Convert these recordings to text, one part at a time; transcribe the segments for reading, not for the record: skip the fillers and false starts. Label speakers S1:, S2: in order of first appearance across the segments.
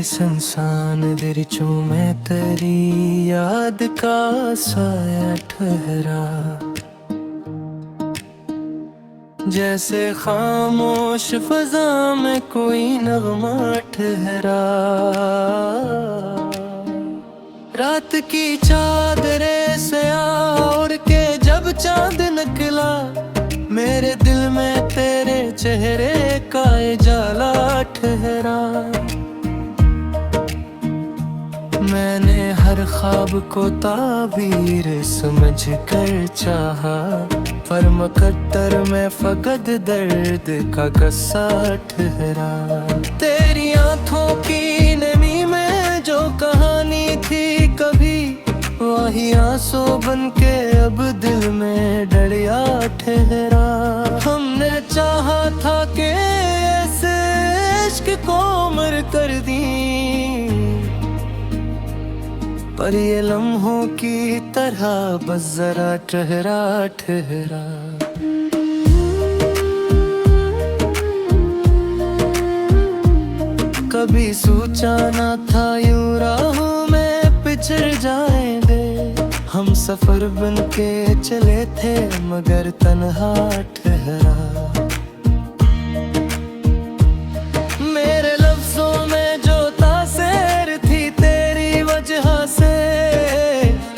S1: संसान दिरचू मैं तेरी याद का साया ठहरा, जैसे खामोश फजा में कोई नगमा ठहरा। रात की चादरें से ओढ़ के जब चांद निकला, मेरे दिल में तेरे चेहरे का उजाला ठहरा। मैंने हर ख्वाब को ताबीर समझ कर चाहा, पर मुकद्दर में फकत दर्द का कस्सा ठहरा। तेरी आंखों की नमी में जो कहानी थी कभी, वही आंसू बन के अब दिल में दरिया ठहरा। हमने चाहा था कि ऐसे इश्क को उम्र कर दी, पर ये लम्हों की तरह बस जरा ठहरा ठहरा। कभी सोचा ना था यूं राहों में पिछड़ जाएंगे, हम सफर बन के चले थे मगर तन्हा ठहरा। मेरे लफ्जों में जो तासीर थी तेरी वजह से,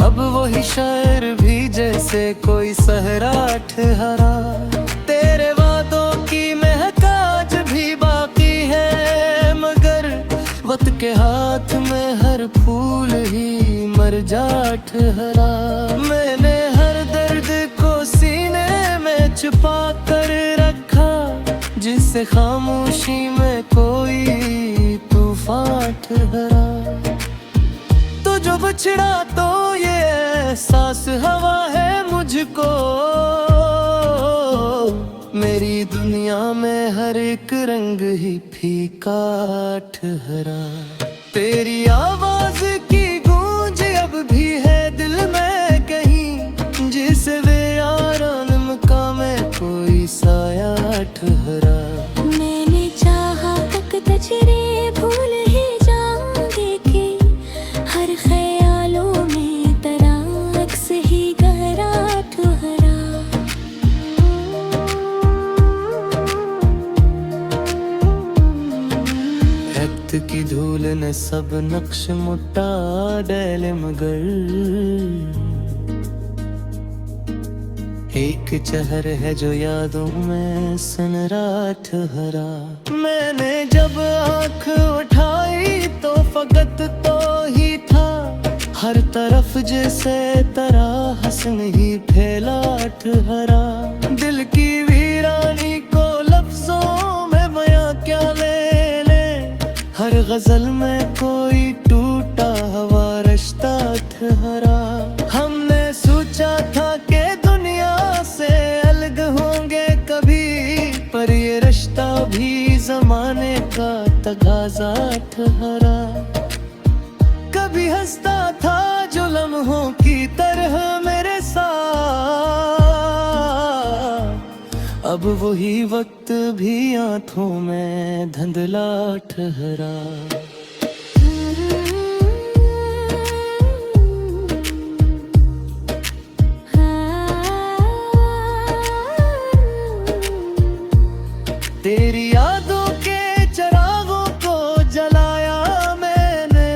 S1: अब वही शायर भी जैसे कोई सहरा ठहरा। तेरे वादों की महक आज भी बाकी है, मगर वक्त के हाथ में हर फूल ही मर जा ठहरा। मैंने हर दर्द को सीने में छुपा कर रखा, जिससे खामोशी में कोई तूफान ठहरा। तो जो बछड़ा तो ये एहसास हवा है मुझको, मेरी दुनिया में हर एक रंग ही फीका ठहरा। तेरी आवाज की गूंज अब भी है दिल में कहीं, जिसे वे आराम में कोई साया ठहरा।
S2: मैंने चाहा तक तजरे भूल ही जाऊंगे कि हर ख्यालों में तेरा अक्स ही गहरा ठहरा।
S1: वक्त की धूल ने सब नक्श मुटा डाले, मगर एक चेहर है जो यादों में सनरा ठहरा। मैंने जब आँख उठाई तो फकत तो ही था, हर तरफ जैसे तेरा हसन ही फैला ठहरा। दिल की वीरानी को लफ्जों में बयां क्या ले, हर गजल में कोई टूटा हुआ रिश्ता ठहरा। हमने सोचा था कि दुनिया से अलग होंगे कभी, पर ये रिश्ता भी जमाने का तकाजा ठहरा। कभी हंसता था जो लम्हों की तरह मेरे साथ, अब वही वक्त भी आंखों में धुंधला ठहरा। तेरी यादों के चिरागों को जलाया मैंने,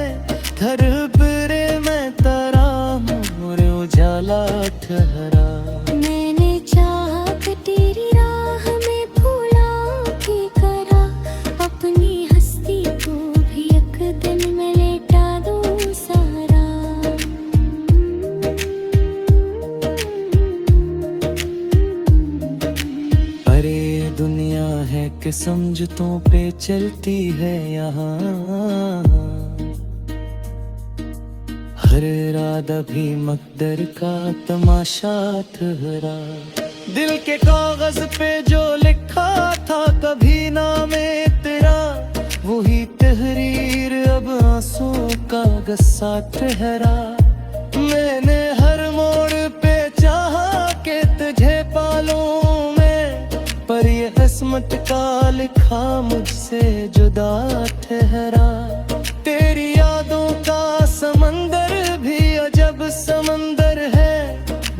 S1: घर पे मैं तेरा मोर उजाला ठहरा।
S2: मैंने चाहा कि तेरी राह में फूलों की करा, अपनी हस्ती को भी एक दिन में लेटा दूं सहारा।
S1: अरे दुनिया है कि समझतों पे चलती है यहाँ, हर इरादा भी मकदर का तमाशा ठहरा। दिल के कागज पे जो लिखा था कभी नामे तेरा, वही तहरीर अब आंसू का गस्सा ठहरा। मैंने हर मोड़ पे चाहा कि तुझे पालूं मैं, पर ये किस्मत का लिखा मुझसे जुदा ठहरा।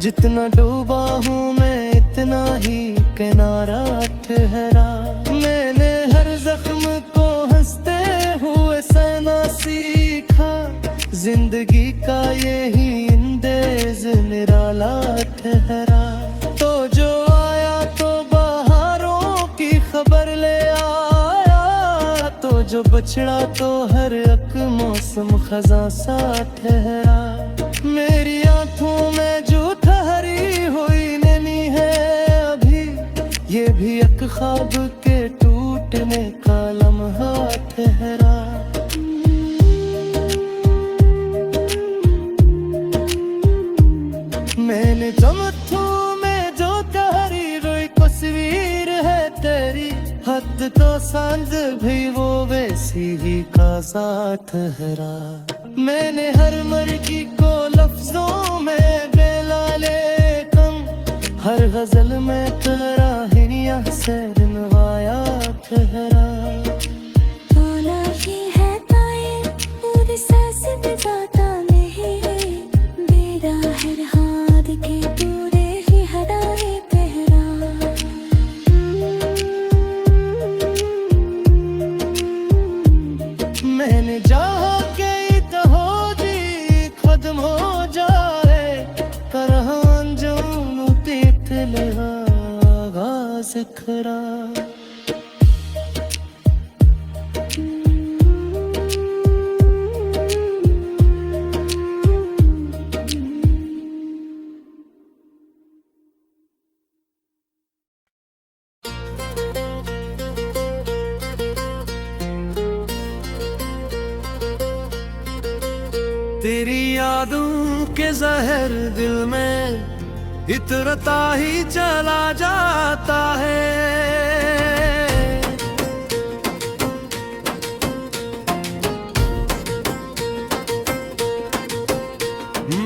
S1: जितना डूबा हूँ मैं इतना ही किनारा ठहरा। मैंने हर जख्म को हंसते हुए सहना सीखा, जिंदगी का यही अंदेज निराला ठहरा। तो जो आया तो बहारों की खबर ले आया, तो जो बछड़ा तो हर एक मौसम खजा सा ठहरा। मेरी आंखों में जो ठहरी हुई नैनी है अभी, ये भी एक ख्वाब के टूटने का लम्हा ठहरा। मैंने तमत्थु में जो ठहरी रोई तस्वीर है तेरी, हद तो सांझ भी वो वैसी ही का साथ ठहरा। मैंने हर मर्गी को लफ्जों में बेलाले कम, हर गजल में तेरा हिनिया से नवाया ठहरा।
S2: बोला ये है ताए पूरी सांस जाता नहीं, बेरा हर हाथ के पूरे ही हराए पहरा।
S1: मैंने चाहा के हो जी खत्म हो जाए, पर अंजुम तीर्थ लगा आगाज खरा। तेरी यादों के जहर दिल में इतरता ही चला जाता है।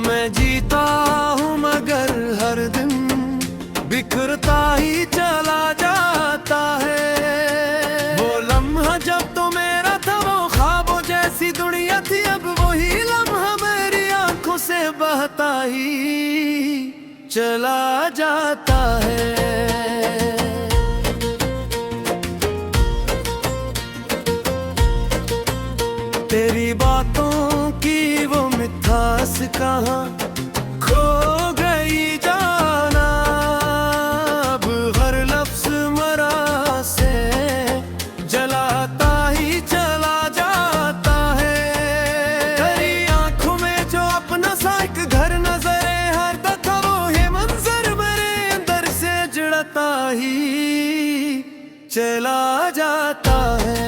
S1: मैं जीता हूँ मगर हर दिन बिखरता ही चला जाता है। वो लम्हा जब तो मेरा था वो ख्वाबों जैसी दुनिया थी, अब वही लम्हा मेरी आंखों से बहता ही चला जाता है। तेरी बातों की वो मिठास कहाँ खो गई जाना, अब हर लफ्ज मरा से जलाता ही चला जाता है। तेरी आंखों में जो अपना सा एक घर नजर है, हर दफा वो है मंजर मेरे अंदर से जुड़ता ही चला जाता है।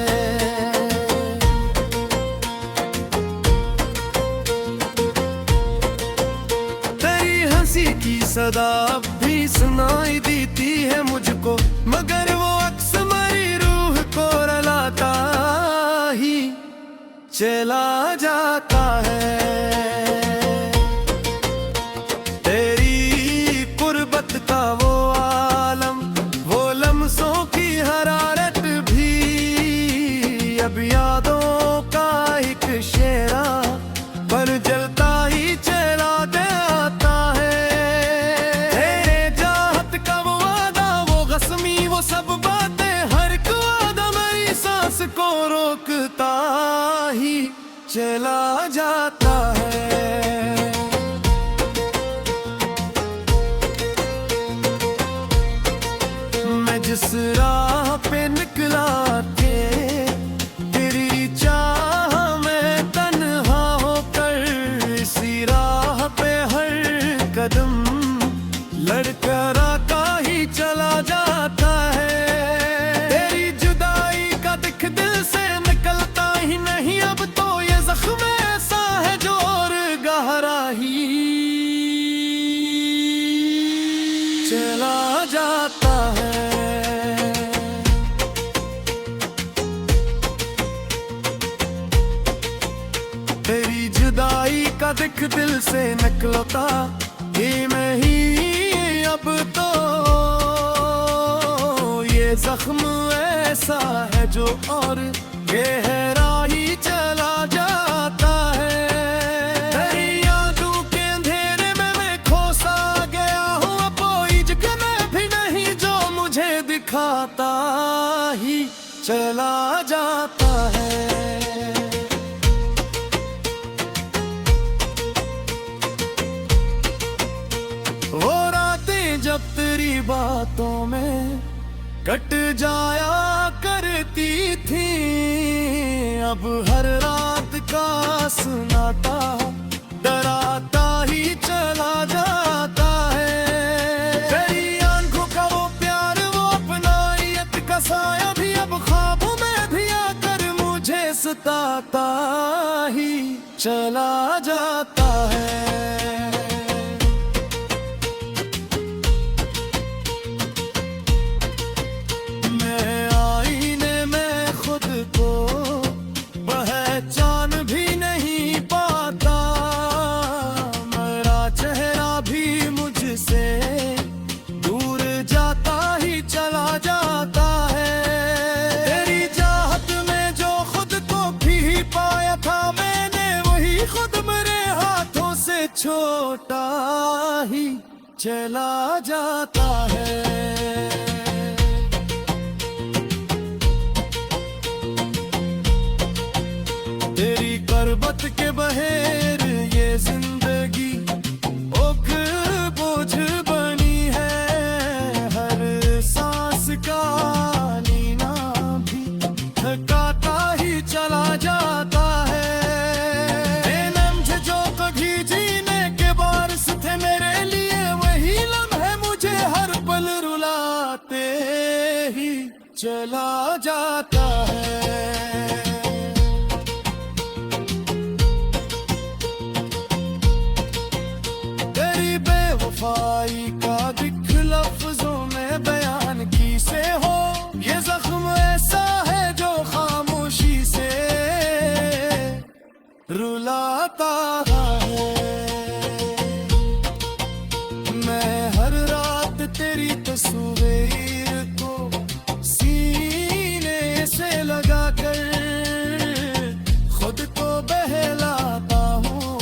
S1: की सदा भी सुनाई देती है मुझको, मगर वो अक्स मेरी रूह को रुलाता ही चला जाता है। तेरी कुर्बत का वो आलम, वो लम्हों की हरारत भी अब यादों का एक शेरा पर जलता ही चला जाता है। वो सब बातें हर एक वादा मेरी सांस को रोकता ही चला जाता है। मैं जिस राह पे निकला थे तेरी चाह में तन्हा होकर, इसी राह पे हर कदम लड़खड़ा का ही चला जाता है। तेरी जुदाई का दिख दिल से निकलता ही नहीं, अब तो ये जख्म ऐसा है जो और गहरा ही चला जाता है। तेरी जुदाई का दिख दिल से निकलता ही नहीं, अब तो ये जख्म ऐसा है जो और गहरा ही चला जाता है। तेरी यादों के अंधेरे में मैं खो सा गया चला जाता है। वो रातें जब तेरी बातों में कट जाया करती थी, अब हर रात का सुनाता डराता ही चला जाता है। तेरी आंखों का वो प्यार, वो अपनायत का साया भी अब ख्वाबों में भी आकर मुझे सताता ही चला जाता है। पहचान भी नहीं पाता, मेरा चेहरा भी मुझसे दूर जाता ही चला जाता है। तेरी चाहत में जो खुद को भी पाया था मैंने, वही खुद मेरे हाथों से छोटा ही चला जाता है। तेरी करबत के बहेर ये जिंदगी ओक बोझ बनी है, हर सांस का लीना भी थकाता ही चला जाता है। लम्हे जो कभी जीने के बारिश थे मेरे लिए, वही लम्हे मुझे हर पल रुलाते ही चला जाता है। वफाई का दिख लफ्जों में बयान की से हो, ये जख्म ऐसा है जो खामोशी से रुलाता है। मैं हर रात तेरी तस्वीर को सीने से लगा कर खुद को बहलाता हूँ,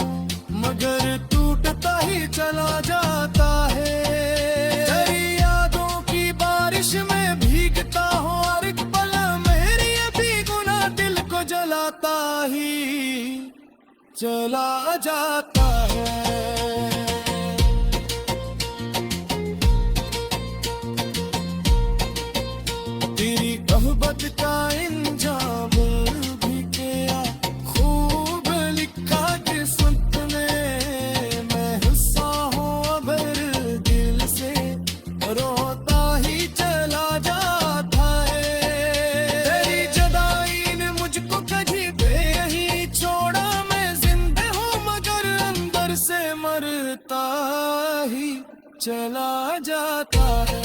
S1: मगर टूटता ही चला जाता है। तेरी यादों की बारिश में भीगता हूँ, हर एक पल मेरी भी गुनाह दिल को जलाता ही चला जाता है। तेरी मोहब्बत का इंजाम भी किया, खूब लिखा किस्मत ने, मैं हिस्सा हूँ अब दिल से रोता ही चला जाता है। तेरी जुदाई ने मुझको कभी बेयहीं छोड़ा, मैं जिंदा हूँ मगर अंदर से मरता ही चला जाता है।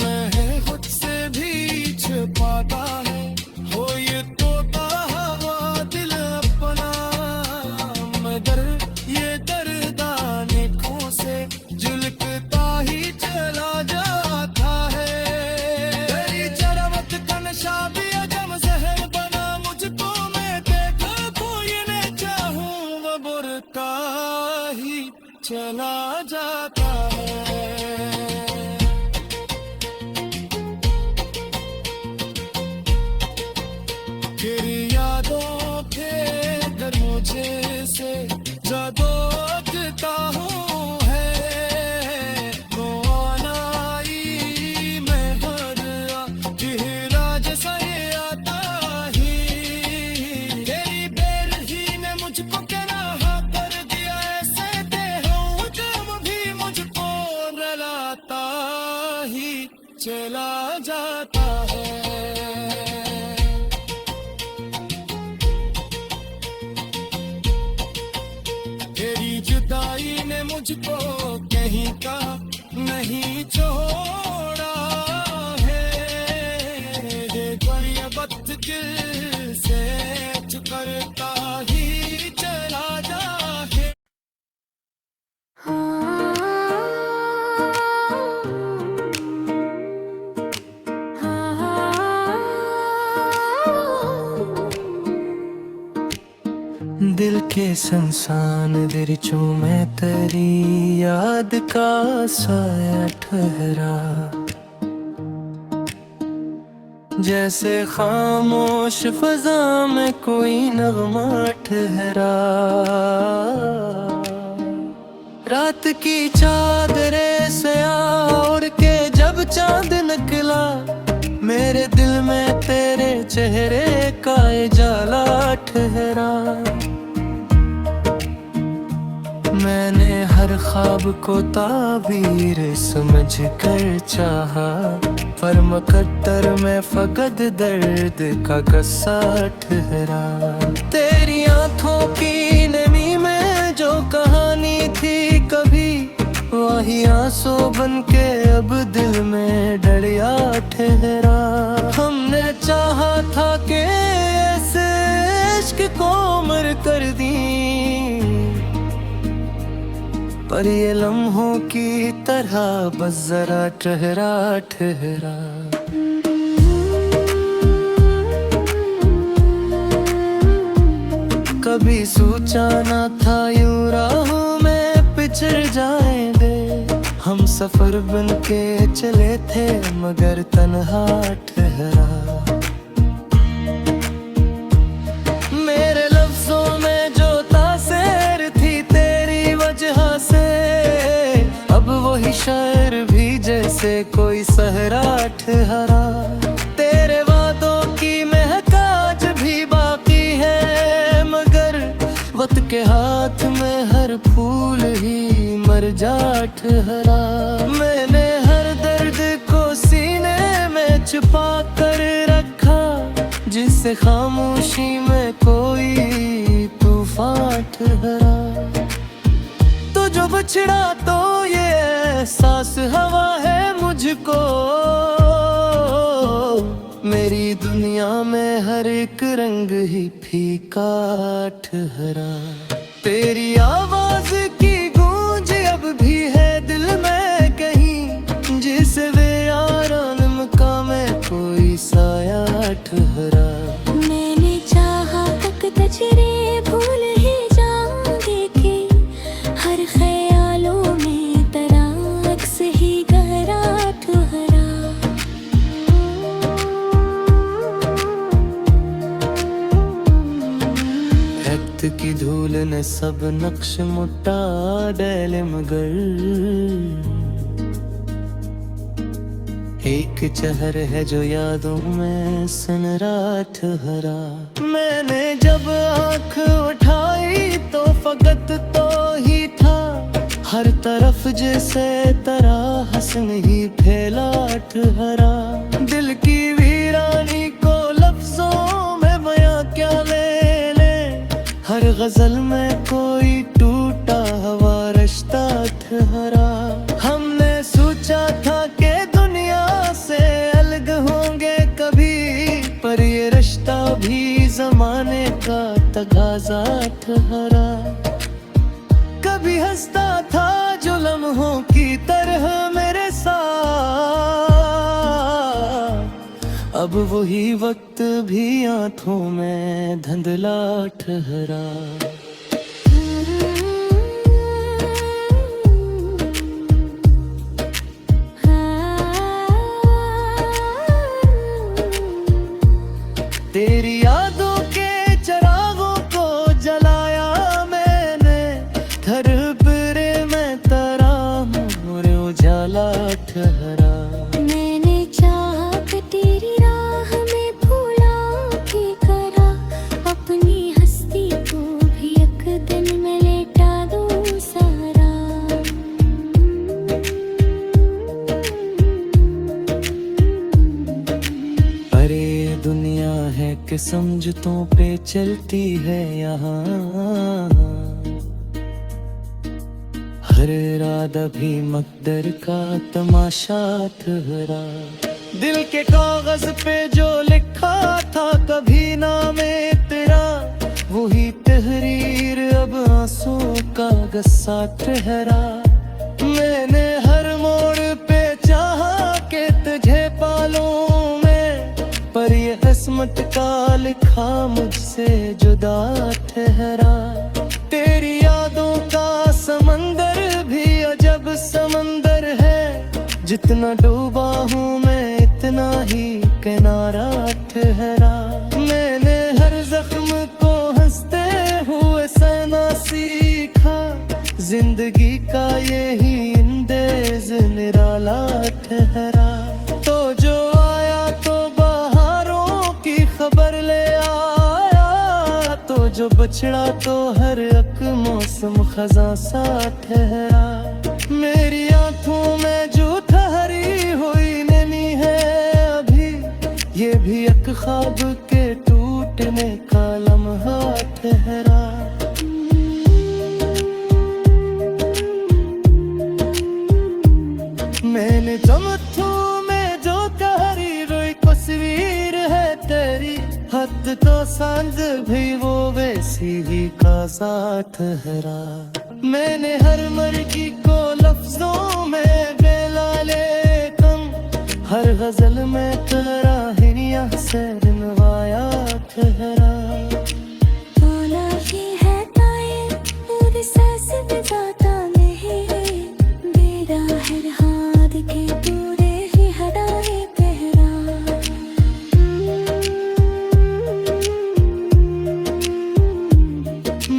S1: मैं खुद से भी छुपाता है, हो ये तोता हवा दिल अपना, मगर ये दर्दाने आँखों से झुलकता ही चला जाता है। तेरी शराबत का नशा भी अजब जहर बना मुझको, मैं देखा तो ये न चाहूं वो बुरता ही चला जाता है। फिर यादों के घर मुझे से जदोजता हूँ है, वो आनाई में हर चेहरा जैसा ये आता ही। तेरी बेरही ने मुझको क्या रहा कर दिया, ऐसे देहों जब भी मुझको रुलाता ही चला जाता है। तेरी जुदाई ने मुझको कहीं का नहीं छोड़ा है, ये वक्त दिल से करता ही चला जाए। दिल के संसान दिरचू में तेरी याद का साया ठहरा, जैसे खामोश फजा में कोई नगमा ठहरा। रात की चादरें से ओढ़ के जब चांद निकला, मेरे दिल में तेरे चेहरे का उजाला ठहरा। मैंने हर ख्वाब को ताबीर समझ कर चाहा, पर मुकद्दर में फकत दर्द का गस्सा ठहरा। तेरी आंखों की नमी में जो कहानी थी कभी, वही आंसू बन के अब दिल में डरिया ठहरा। हमने चाहा था कि ऐसे इश्क को उम्र कर दी, पर ये लम्हों की तरह बस जरा ठहरा ठहरा। कभी सोचा ना था यूं राहों में पिछड़ जाएंगे, हम सफर बन के चले थे मगर तन्हा ठहरा। मेरे लफ्जों में जो तासीर थी तेरी वजह से, अब वही शायर भी जैसे कोई सहरा ठहरा। तेरे वादों की महक आज भी बाकी है, मगर वक्त के हाथ में हर फूल ही मर जा ठहरा। मैंने हर दर्द को सीने में छुपा कर रखा, जिससे खामोशी में कोई तूफान ठहरा। तो जो बछड़ा तो ये एहसास हवा है मुझको, मेरी दुनिया में हर एक रंग ही फीका ठहरा। तेरी आवाज की गूंज अब भी है दिल में कहीं, जिसे वे आराम का में कोई साया ठहरा।
S2: मैंने चाहा तक तजरे भूल ही जाऊंगे कि हर ख्यालों में तेरा अक्स ही गहरा ठहरा।
S1: वक्त की धूल ने सब नक्श मुट्टा डाले, मगर एक चहर है जो यादों में सनरा ठहरा। मैंने जब आँख उठाई तो फकत तो ही था, हर तरफ जैसे तेरा हसन ही फैला ठहरा। दिल की वीरानी को लफ्जों में बयां क्या ले, हर गजल में कोई टूटा हुआ रिश्ता ठहरा। हमने सोचा था कि दुनिया से अलग होंगे कभी, पर ये रिश्ता भी जमाने का तकाजा ठहरा। कभी हंसता था जो लम्हों की तरह मेरे साथ, अब वही वक्त भी आंखों में धुंधला ठहरा। तेरी यादों के चिरागों को जलाया मैंने, घर पर मैं तेरा मोरे उजाला ठहरा।
S2: मैंने चाहा कि तेरी राह में फूलों की करा, अपनी हस्ती को भी एक दिन में लेटा दूं सारा।
S1: अरे दुनिया है कि समझतों पे चलती है यहाँ, हर इरादा भी मकदर का तमाशा ठहरा। दिल के कागज पे जो लिखा था कभी नामे तेरा, वही तहरीर अब आंसू का गस्सा ठहरा। मैंने हर मोड़ पे चाहा कि तुझे पालूं मैं, पर ये किस्मत का लिखा मुझसे जुदा ठहरा। जितना डूबा हूँ मैं इतना ही किनारा ठहरा। मैंने हर जख्म को हंसते हुए सहना सीखा, जिंदगी का यही इंदेज निराला ठहरा। तो जो आया तो बहारों की खबर ले आया, तो जो बछड़ा तो हर एक मौसम खजा सा ठहरा। मेरी आंखों में जो ठहरी हुई नमी है अभी, ये भी एक ख्वाब के टूटने का लम्हा ठहरा। मैंने चमत्थू में जो तहरी रोई तस्वीर है तेरी, हद तो सांझ भी वो वैसी ही काज़ा ठहरा। मैंने हर मर्जी को लफ्जों में बेलाले कम, हर गजल में तेरा हिरिया से रिनवाया ठहरा।
S2: बोला ये है ताये पूरी सांस में जाता नहीं, मेरा हर हाथ के पूरे ही हटाए पहरा।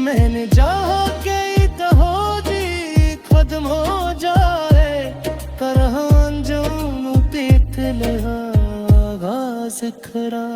S1: मैंने जहाँ गई तो हो जी खत्म हो जाए, करहान जो पीत ले आगाज़ खरा।